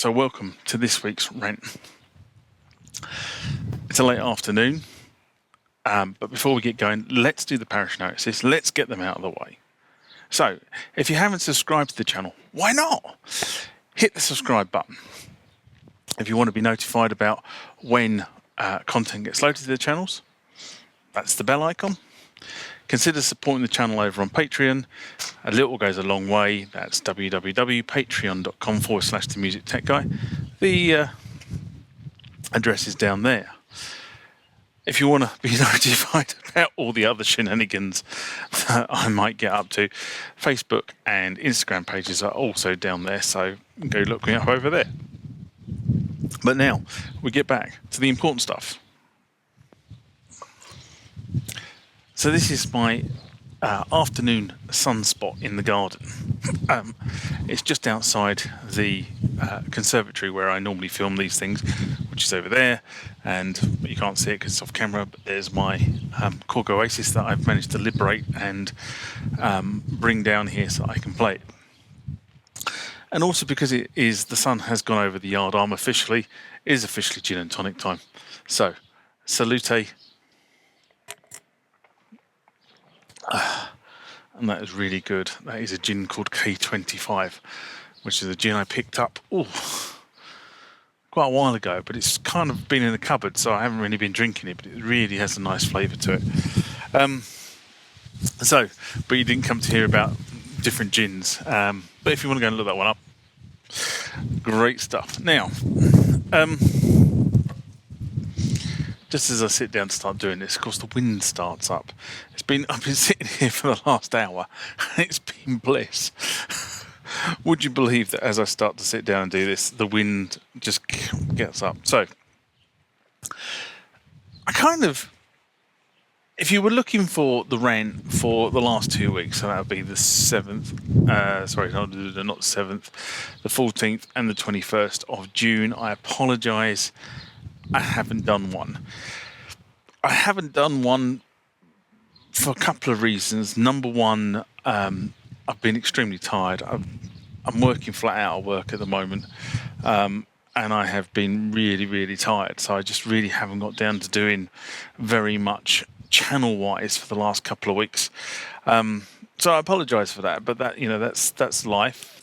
So welcome to this week's rant. It's a late afternoon, but before we get going, let's do the parish notices. Let's get them out of the way. So, if you haven't subscribed to the channel, why not? Hit the subscribe button. If you want to be notified about when content gets loaded to the channels, that's the bell icon. Consider supporting the channel over on Patreon. A little goes a long way. That's www.patreon.com/themusictechguy. The address is down there. If you want to be notified about all the other shenanigans that I might get up to, Facebook and Instagram pages are also down there, so go look me up over there. But now, we get back to the important stuff. So this is my afternoon sunspot in the garden. It's just outside the conservatory where I normally film these things, which is over there, and you can't see it because it's off camera, but there's my Korg Oasis that I've managed to liberate and bring down here so I can play it. And also because the sun has gone over the yard arm officially, it is officially gin and tonic time. So, salute. And that is really good. That is a gin called K25, which is a gin I picked up quite a while ago, but it's kind of been in the cupboard, so I haven't really been drinking it, but it really has a nice flavour to it. But you didn't come to hear about different gins. But if you want to go and look that one up, great stuff. Now, just as I sit down to start doing this, of course, the wind starts up. I've been sitting here for the last hour, and it's been bliss. Would you believe that as I start to sit down and do this, the wind just gets up? So, if you were looking for the rant for the last 2 weeks, so that would be the 7th, not the 7th, the 14th and the 21st of June. I apologise, I haven't done one. I haven't done one for a couple of reasons. Number one, I've been extremely tired. I'm working flat out of work at the moment, and I have been really, really tired. So I just really haven't got down to doing very much channel-wise for the last couple of weeks. So I apologise for that, but that's life.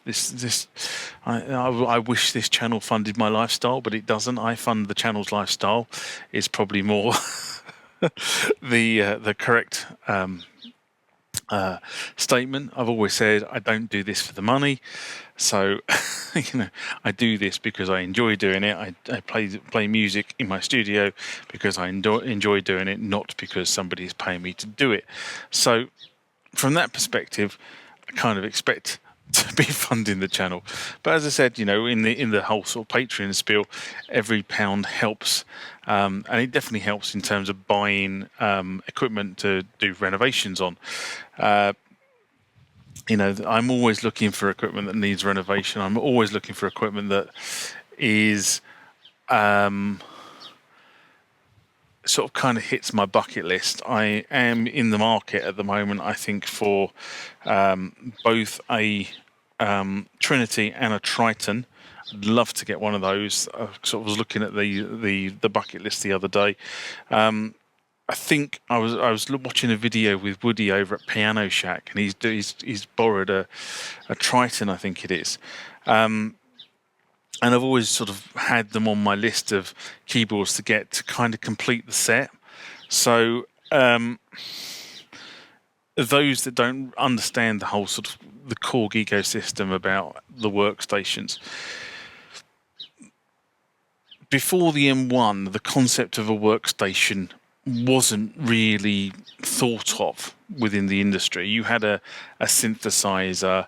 I wish this channel funded my lifestyle, but it doesn't. I fund the channel's lifestyle. Is probably more the correct statement. I've always said I don't do this for the money, so I do this because I enjoy doing it. I play music in my studio because I enjoy doing it, not because somebody is paying me to do it. So from that perspective, I kind of expect to be funding the channel. But as I said, in the whole sort of Patreon spiel, every pound helps, and it definitely helps in terms of buying equipment to do renovations on. I'm always looking for equipment that needs renovation. I'm always looking for equipment that is sort of kind of hits my bucket list. I am in the market at the moment, I think, for both a Trinity and a Triton. I'd love to get one of those. I sort of was looking at the bucket list the other day. I think I was watching a video with Woody over at Piano Shack, and he's borrowed a Triton, I think it is. And I've always sort of had them on my list of keyboards to get to kind of complete the set. So those that don't understand the whole sort of the Korg ecosystem about the workstations, before the M1, the concept of a workstation wasn't really thought of within the industry. You had a synthesizer,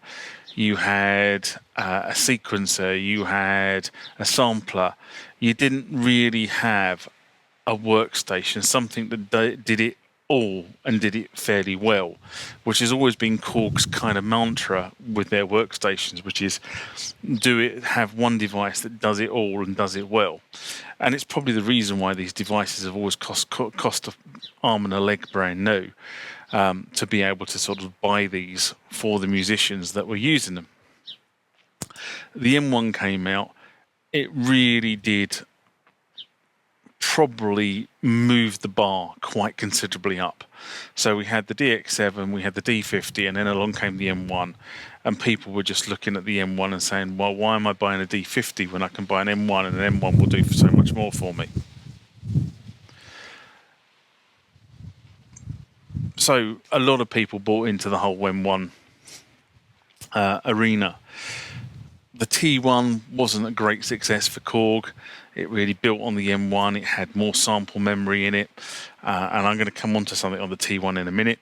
you had a sequencer, you had a sampler. You didn't really have a workstation, something that did it all and did it fairly well, which has always been Korg's kind of mantra with their workstations, which is have one device that does it all and does it well. And it's probably the reason why these devices have always cost an arm and a leg brand new, to be able to sort of buy these for the musicians that were using them. The M1 came out. it really did probably move the bar quite considerably up. So we had the DX7, we had the D50, and then along came the M1, and people were just looking at the M1 and saying, well, why am I buying a D50 when I can buy an M1, and an M1 will do so much more for me? So a lot of people bought into the whole M1 arena. The T1 wasn't a great success for Korg. It really built on the M1. It had more sample memory in it, and I'm going to come on to something on the T1 in a minute.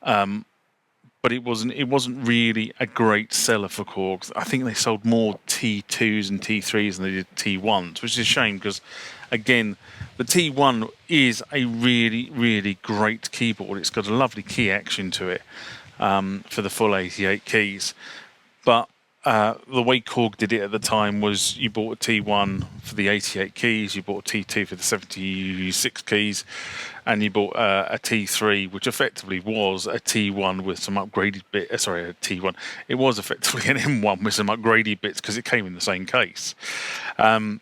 But it wasn't really a great seller for Korg. I think they sold more T2s and T3s than they did T1s, which is a shame because, again, the T1 is a really, really great keyboard. It's got a lovely key action to it for the full 88 keys, but the way Korg did it at the time was you bought a T1 for the 88 keys, you bought a T2 for the 76 keys, and you bought a T3, which effectively was a T1 with some upgraded bits. Sorry, a T1. It was effectively an M1 with some upgraded bits because it came in the same case. And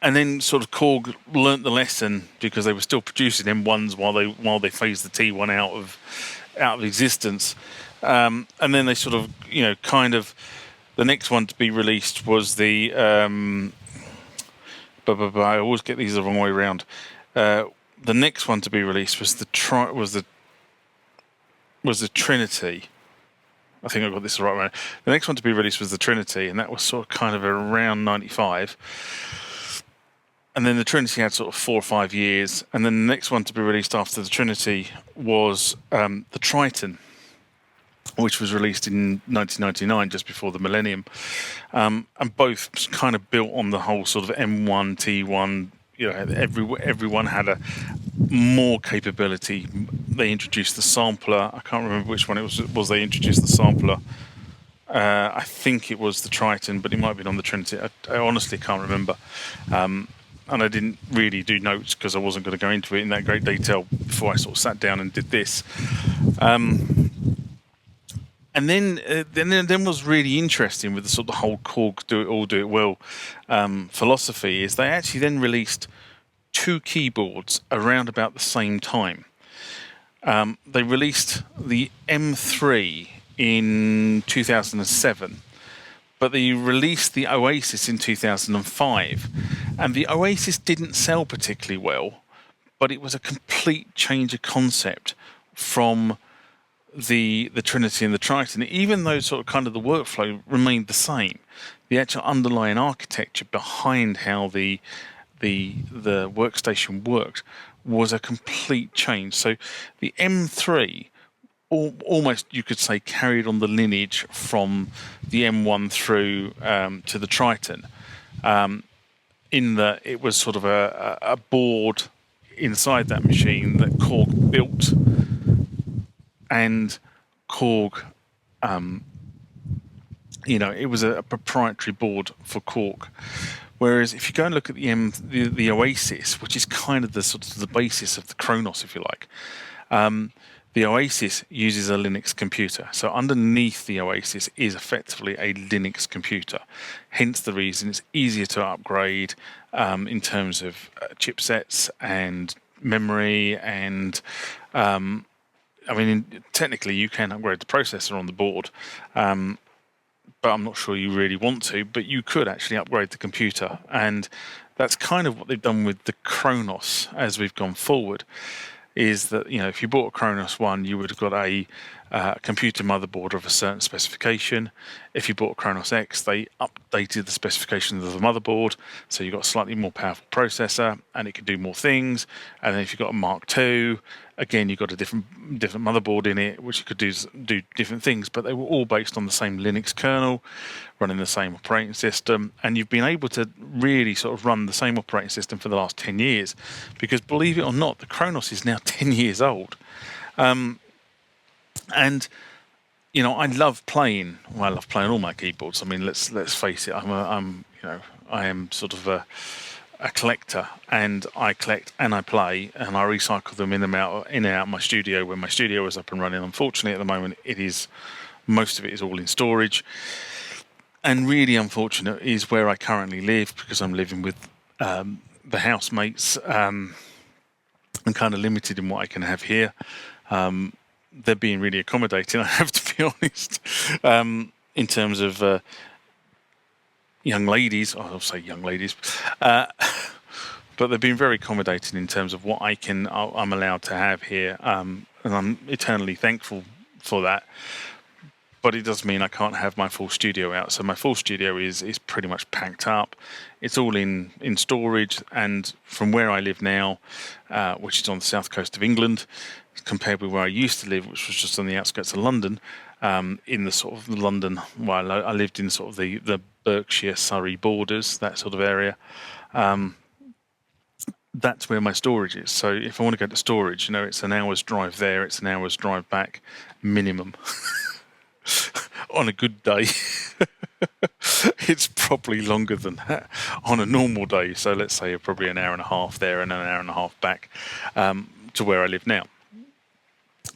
then sort of Korg learnt the lesson because they were still producing M1s while they phased the T1 out of existence. And then they sort of, the next one to be released was the, I always get these the wrong way around. The next one to be released was the Trinity. I think I got this the right way. The next one to be released was the Trinity, and that was sort of kind of around 95. And then the Trinity had sort of 4 or 5 years, and then the next one to be released after the Trinity was the Triton, which was released in 1999, just before the millennium, and both kind of built on the whole sort of M1, T1. Everyone had a more capability. They introduced the sampler. I can't remember which one it was. They introduced the sampler. I think it was the Triton, but it might have been on the Trinity. I honestly can't remember. And I didn't really do notes because I wasn't going to go into it in that great detail before I sort of sat down and did this. And then was really interesting with the sort of whole Korg do it well philosophy is they actually then released 2 keyboards around about the same time. They released the M3 in 2007, but they released the Oasis in 2005, and the Oasis didn't sell particularly well, but it was a complete change of concept from the Trinity and the Triton. Even though sort of kind of the workflow remained the same, the actual underlying architecture behind how the workstation worked was a complete change. So the M3 almost, you could say, carried on the lineage from the M1 through to the Triton, in that it was sort of a board inside that machine that Korg built, and Korg, it was a proprietary board for Korg. Whereas if you go and look at the Oasis, which is kind of the sort of the basis of the Kronos, if you like, the Oasis uses a Linux computer. So underneath the Oasis is effectively a Linux computer. Hence the reason it's easier to upgrade in terms of chipsets and memory and technically you can upgrade the processor on the board, but I'm not sure you really want to, but you could actually upgrade the computer. And that's kind of what they've done with the Kronos as we've gone forward, is that, if you bought a Kronos 1, you would have got a computer motherboard of a certain specification. If you bought a Kronos X, they updated the specifications of the motherboard, so you got a slightly more powerful processor, and it could do more things. And then if you got a Mark II, again, you got a different motherboard in it, which could do different things, but they were all based on the same Linux kernel, running the same operating system, and you've been able to really sort of run the same operating system for the last 10 years, because believe it or not, the Kronos is now 10 years old. And I love playing. Well, I love playing all my keyboards. I mean, let's face it. I am sort of a collector, and I collect and I play and I recycle them in and out of my studio when my studio is up and running. Unfortunately, at the moment, most of it is all in storage. and really unfortunate is where I currently live, because I'm living with the housemates. I'm kind of limited in what I can have here. They're being really accommodating, I have to be honest, in terms of young ladies. I'll say young ladies. But they've been very accommodating in terms of what I'm allowed to have here, and I'm eternally thankful for that. But it does mean I can't have my full studio out. So my full studio is pretty much packed up. It's all in storage, and from where I live now, which is on the south coast of England, compared with where I used to live, which was just on the outskirts of London, in the sort of London, well, I lived in sort of the Berkshire, Surrey borders, that sort of area. That's where my storage is. So if I want to go to storage, it's an hour's drive there, it's an hour's drive back, minimum. On a good day. It's probably longer than that on a normal day. So let's say probably an hour and a half there and an hour and a half back to where I live now.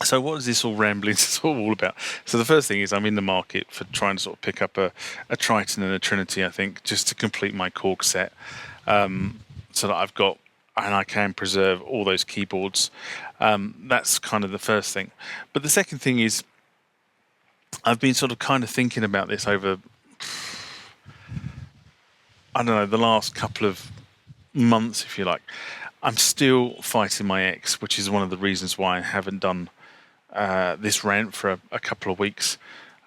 So what is this all rambling all about? So the first thing is I'm in the market for trying to sort of pick up a Triton and a Trinity, I think, just to complete my Korg set, so that I've got, and I can preserve all those keyboards. That's kind of the first thing. But the second thing is, I've been sort of kind of thinking about this over, I don't know, the last couple of months, if you like. I'm still fighting my ex, which is one of the reasons why I haven't done this rant for a couple of weeks.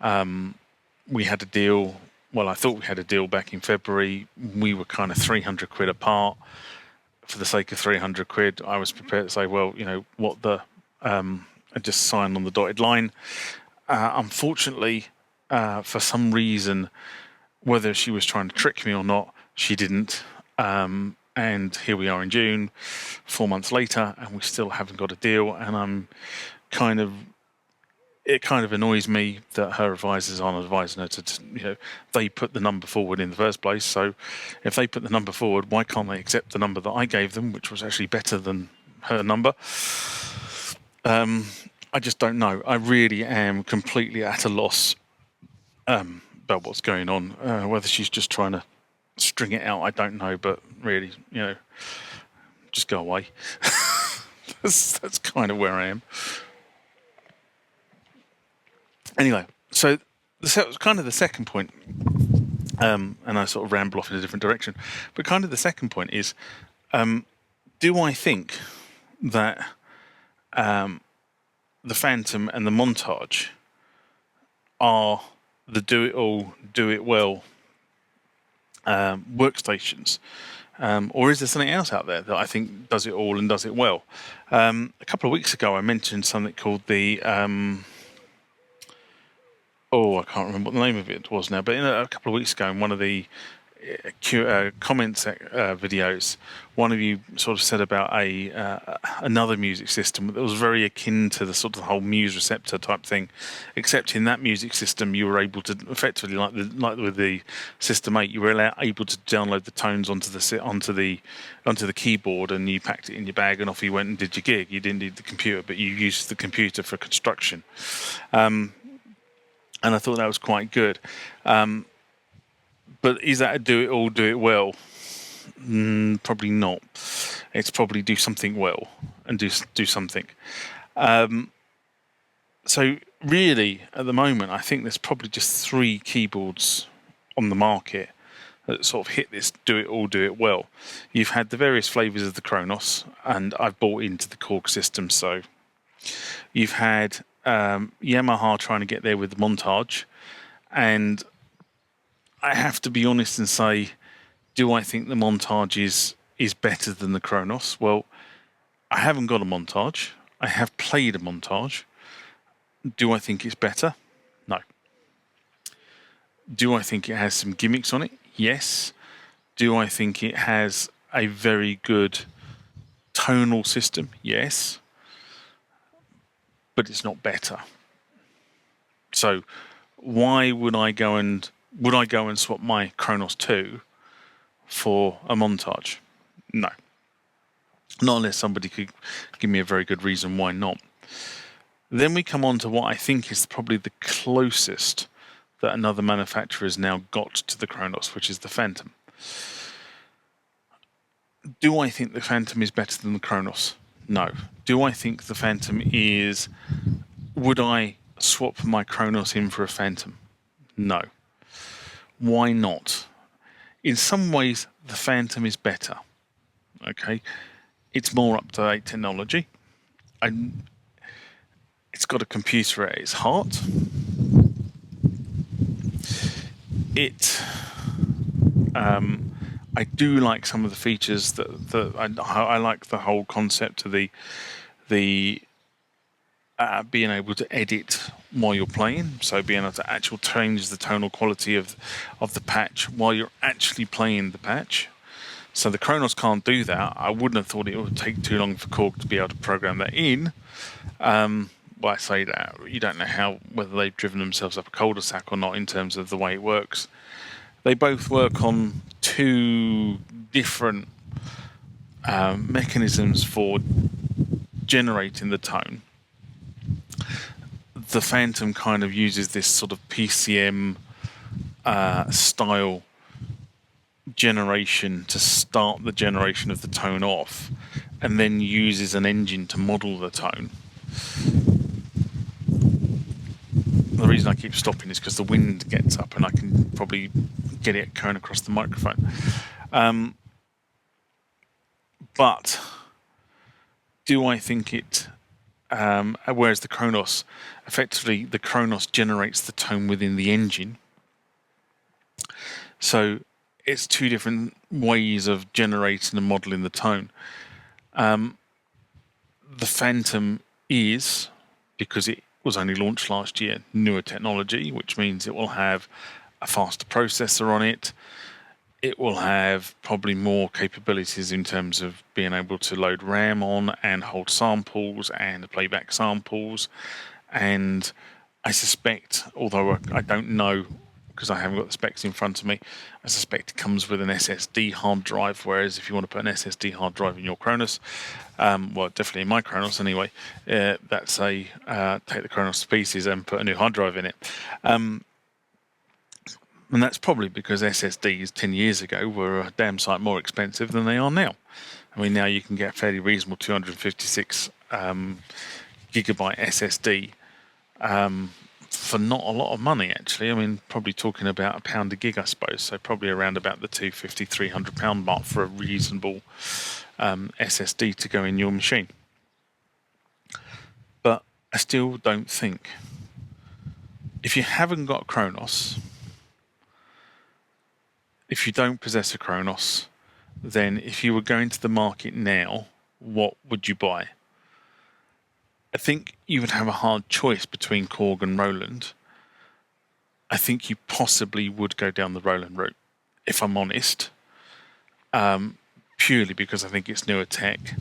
We had a deal. Well, I thought we had a deal back in February. We were kind of 300 quid apart. For the sake of 300 quid, I was prepared to say, well, I just signed on the dotted line. Unfortunately, for some reason, whether she was trying to trick me or not, she didn't. And here we are in June, 4 months later, and we still haven't got a deal. And it kind of annoys me that her advisors aren't advising her to, they put the number forward in the first place. So if they put the number forward, why can't they accept the number that I gave them, which was actually better than her number? I just don't know. I really am completely at a loss about what's going on. Whether she's just trying to string it out, I don't know. But really, just go away. That's kind of where I am. Anyway, so kind of the second point, and I sort of ramble off in a different direction, but kind of the second point is, do I think that the Fantom and the Montage are the do-it-all, do-it-well workstations? Or is there something else out there that I think does it all and does it well? A couple of weeks ago, I mentioned something called the... I can't remember what the name of it was now, but a couple of weeks ago in one of the comments videos, one of you sort of said about another music system that was very akin to the sort of whole Muse Receptor type thing, except in that music system you were able to effectively, like with the System 8, you were able to download the tones onto the keyboard, and you packed it in your bag and off you went and did your gig. You didn't need the computer, but you used the computer for construction. And I thought that was quite good. But is that a do-it-all, do-it-well? Probably not. It's probably do something well and do something. So really, at the moment, I think there's probably just 3 keyboards on the market that sort of hit this do-it-all, do-it-well. You've had the various flavours of the Kronos, and I've bought into the Korg system, so... You've had Yamaha trying to get there with the Montage, and I have to be honest and say, do I think the Montage is better than the Kronos? Well, I haven't got a Montage. I have played a Montage. Do I think it's better? No. Do I think it has some gimmicks on it? Yes. Do I think it has a very good tonal system? Yes. But it's not better. So why would I go and swap my Kronos 2 for a Montage? No. Not unless somebody could give me a very good reason why not. Then we come on to what I think is probably the closest that another manufacturer has now got to the Kronos, which is the Fantom. Do I think the Fantom is better than the Kronos? No. Do I think the Fantom is... Would I swap my Kronos in for a Fantom? No. Why not? In some ways, the Fantom is better. Okay? It's more up-to-date technology. It's got a computer at its heart. I do like some of the features that I like the whole concept of the being able to edit while you're playing, so being able to actually change the tonal quality of the patch while you're actually playing the patch. So the Kronos can't do that. I wouldn't have thought it would take too long for Korg to be able to program that in. Well, I say that, you don't know whether they've driven themselves up a cul-de-sac or not in terms of the way it works. They both work on two different mechanisms for generating the tone. The Fantom kind of uses this sort of PCM style generation to start the generation of the tone off, and then uses an engine to model the tone. The reason I keep stopping is because the wind gets up and I can probably get it going across the microphone. But do I think it... whereas the Kronos, effectively the Kronos generates the tone within the engine. So it's two different ways of generating and modelling the tone. The Fantom is, because it was only launched last year, newer technology, which means it will have a faster processor on it. It will have probably more capabilities in terms of being able to load RAM on and hold samples and playback samples. And I suspect, although I don't know because I haven't got the specs in front of me, I suspect it comes with an SSD hard drive, whereas if you want to put an SSD hard drive in your Kronos, well, definitely in my Kronos anyway, that's take the Kronos to pieces and put a new hard drive in it. And that's probably because SSDs 10 years ago were a damn sight more expensive than they are now. I mean, now you can get a fairly reasonable 256 gigabyte SSD for not a lot of money, actually. I mean, probably talking about £1 a gig, I suppose. So probably around about the £250, £300 mark for a reasonable SSD to go in your machine. But I still don't think, if you haven't got Kronos, if you don't possess a Kronos, then if you were going to the market now, what would you buy? I think you would have a hard choice between Korg and Roland. I think you possibly would go down the Roland route, if I'm honest, purely because I think it's newer tech.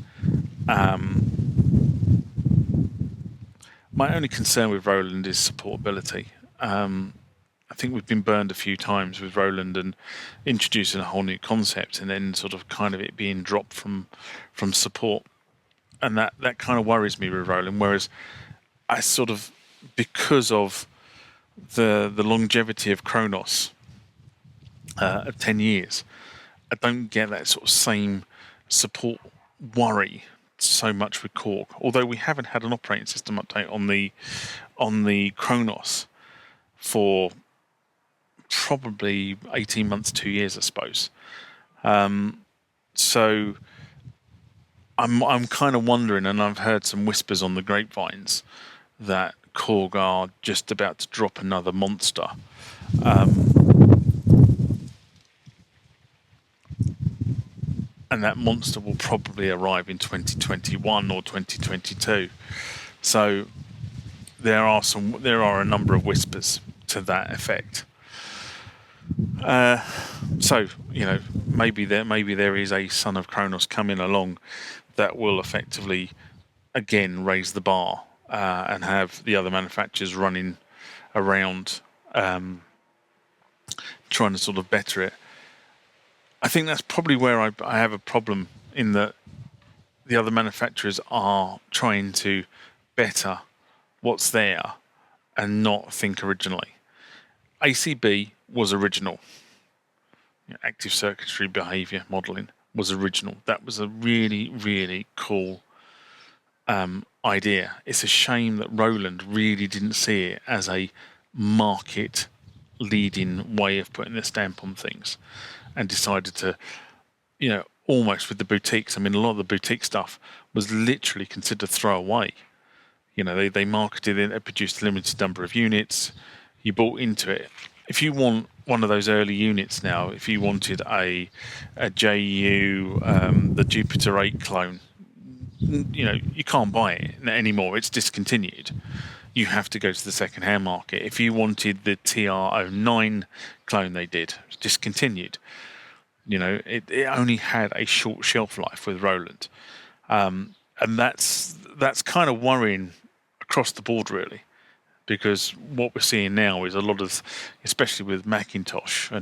My only concern with Roland is supportability. I think we've been burned a few times with Roland and introducing a whole new concept and then sort of kind of it being dropped from support. And that kind of worries me with Roland, whereas I sort of, because of the longevity of Kronos of 10 years, I don't get that sort of same support worry so much with Korg. Although we haven't had an operating system update on the Kronos for probably 18 months, 2 years, I suppose. So I'm kind of wondering, and I've heard some whispers on the grapevines that Korg are just about to drop another monster. And that monster will probably arrive in 2021 or 2022. So there are a number of whispers to that effect. So maybe there is a son of Kronos coming along that will effectively again raise the bar and have the other manufacturers running around trying to sort of better it. I think that's probably where I have a problem, in that the other manufacturers are trying to better what's there and not think originally. ACB was original. Active circuitry behavior modeling was original. That was a really, really cool idea. It's a shame that Roland really didn't see it as a market leading way of putting their stamp on things and decided to, almost with the boutiques. I mean, a lot of the boutique stuff was literally considered throwaway. They marketed it, they produced a limited number of units, you bought into it. If you want one of those early units now, if you wanted a JU, the Jupiter 8 clone, you can't buy it anymore. It's discontinued. You have to go to the second-hand market. If you wanted the TR09 clone they did, it's discontinued. It only had a short shelf life with Roland. And that's kind of worrying across the board, really, because what we're seeing now is a lot of, especially with Macintosh are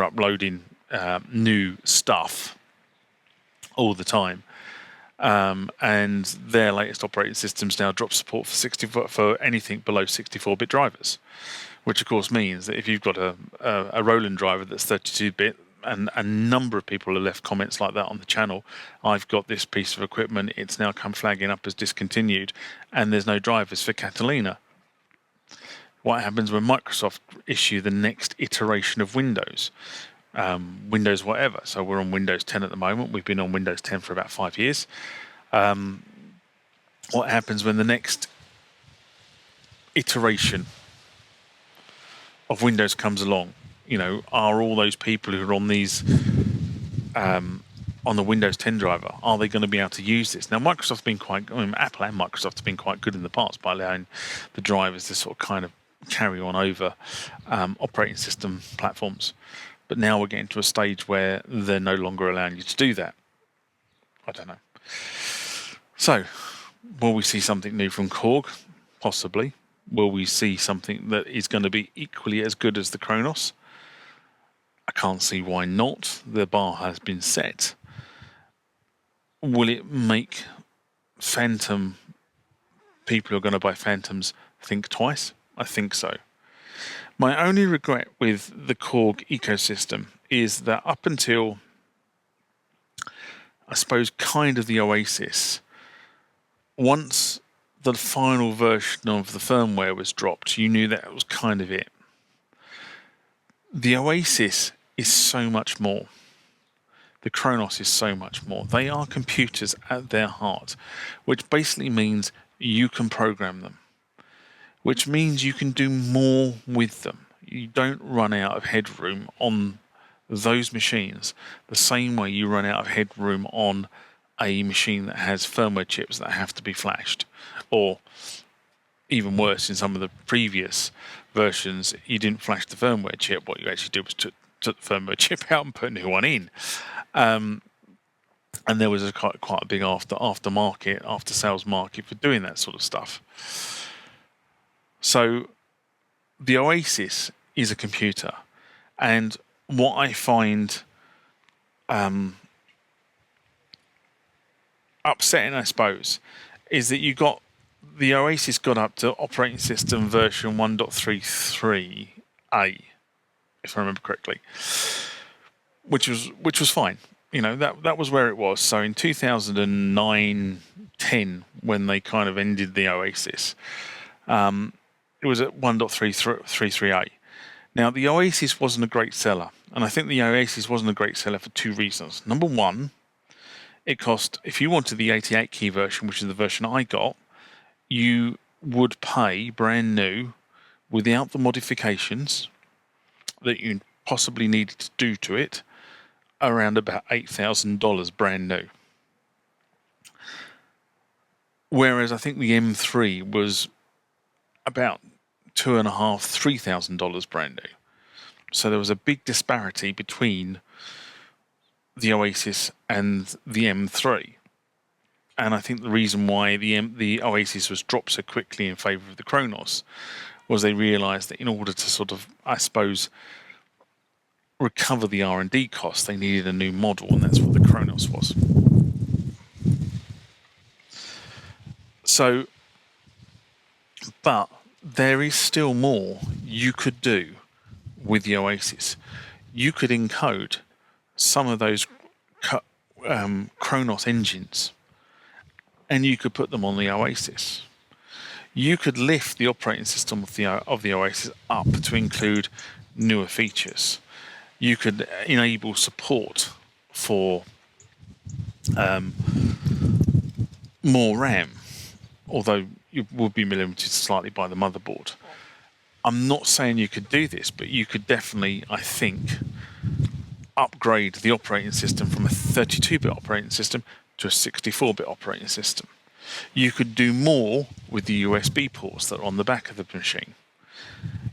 uploading new stuff all the time, and their latest operating systems now drop support for anything below 64-bit drivers, which of course means that if you've got a Roland driver that's 32-bit, and a number of people have left comments like that on the channel, I've got this piece of equipment, it's now come flagging up as discontinued, and there's no drivers for Catalina. What happens when Microsoft issue the next iteration of Windows? Windows whatever. So we're on Windows 10 at the moment. We've been on Windows 10 for about 5 years. What happens when the next iteration of Windows comes along? Are all those people who are on these on the Windows 10 driver, are they going to be able to use this? Now, Apple and Microsoft have been quite good in the past by allowing the drivers to sort of kind of carry on over operating system platforms. But now we're getting to a stage where they're no longer allowing you to do that. I don't know. So, will we see something new from Korg? Possibly. Will we see something that is going to be equally as good as the Kronos? I can't see why not. The bar has been set. Will it make Fantom, people who are going to buy Fantoms, think twice? I think so. My only regret with the Korg ecosystem is that up until, I suppose, kind of the Oasis, once the final version of the firmware was dropped, you knew that was kind of it. The Oasis is so much more. The Kronos is so much more. They are computers at their heart, which basically means you can program them, which means you can do more with them. You don't run out of headroom on those machines the same way you run out of headroom on a machine that has firmware chips that have to be flashed. Or even worse, in some of the previous versions, you didn't flash the firmware chip. What you actually did was took the firmware chip out and put a new one in. And there was quite a big after sales market for doing that sort of stuff. So the Oasis is a computer, and what I find upsetting, I suppose, is that the Oasis got up to operating system version 1.33a, if I remember correctly, which was fine. That was where it was. So in 2009-10, when they kind of ended the Oasis, it was at 1.33a. Now, the Oasis wasn't a great seller, and I think the Oasis wasn't a great seller for two reasons. Number one, it cost, if you wanted the 88 key version, which is the version I got, you would pay brand new, without the modifications that you possibly needed to do to it, around about $8,000 brand new. Whereas I think the M3 was about $2,500–3,000 brand new. So there was a big disparity between the Oasis and the M3. And I think the reason why the Oasis was dropped so quickly in favour of the Kronos was they realised that in order to sort of, I suppose, recover the R&D costs, they needed a new model, and that's what the Kronos was. So, but there is still more you could do with the Oasis. You could encode some of those Kronos engines, and you could put them on the Oasis. You could lift the operating system of the Oasis up to include newer features. You could enable support for more RAM, although you would be limited slightly by the motherboard. I'm not saying you could do this, but you could definitely, I think, upgrade the operating system from a 32-bit operating system to a 64-bit operating system. You could do more with the USB ports that are on the back of the machine.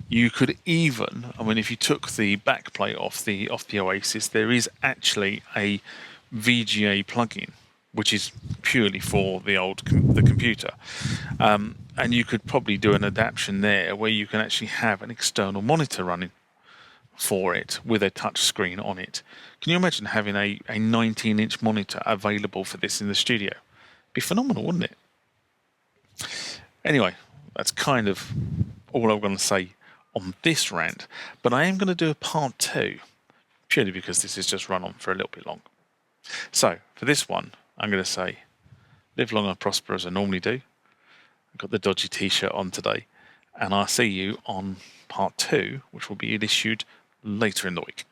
You could even, if you took the backplate off the Oasis, there is actually a VGA plugin, which is purely for the computer. And you could probably do an adaptation there where you can actually have an external monitor running for it with a touch screen on it. Can you imagine having a 19-inch monitor available for this in the studio? Be phenomenal, wouldn't it? Anyway, that's kind of all I'm going to say on this rant, but I am going to do a part 2, purely because this has just run on for a little bit long. So, for this one, I'm going to say, live long and prosper as I normally do. I've got the dodgy t-shirt on today, and I'll see you on part 2, which will be issued later in the week.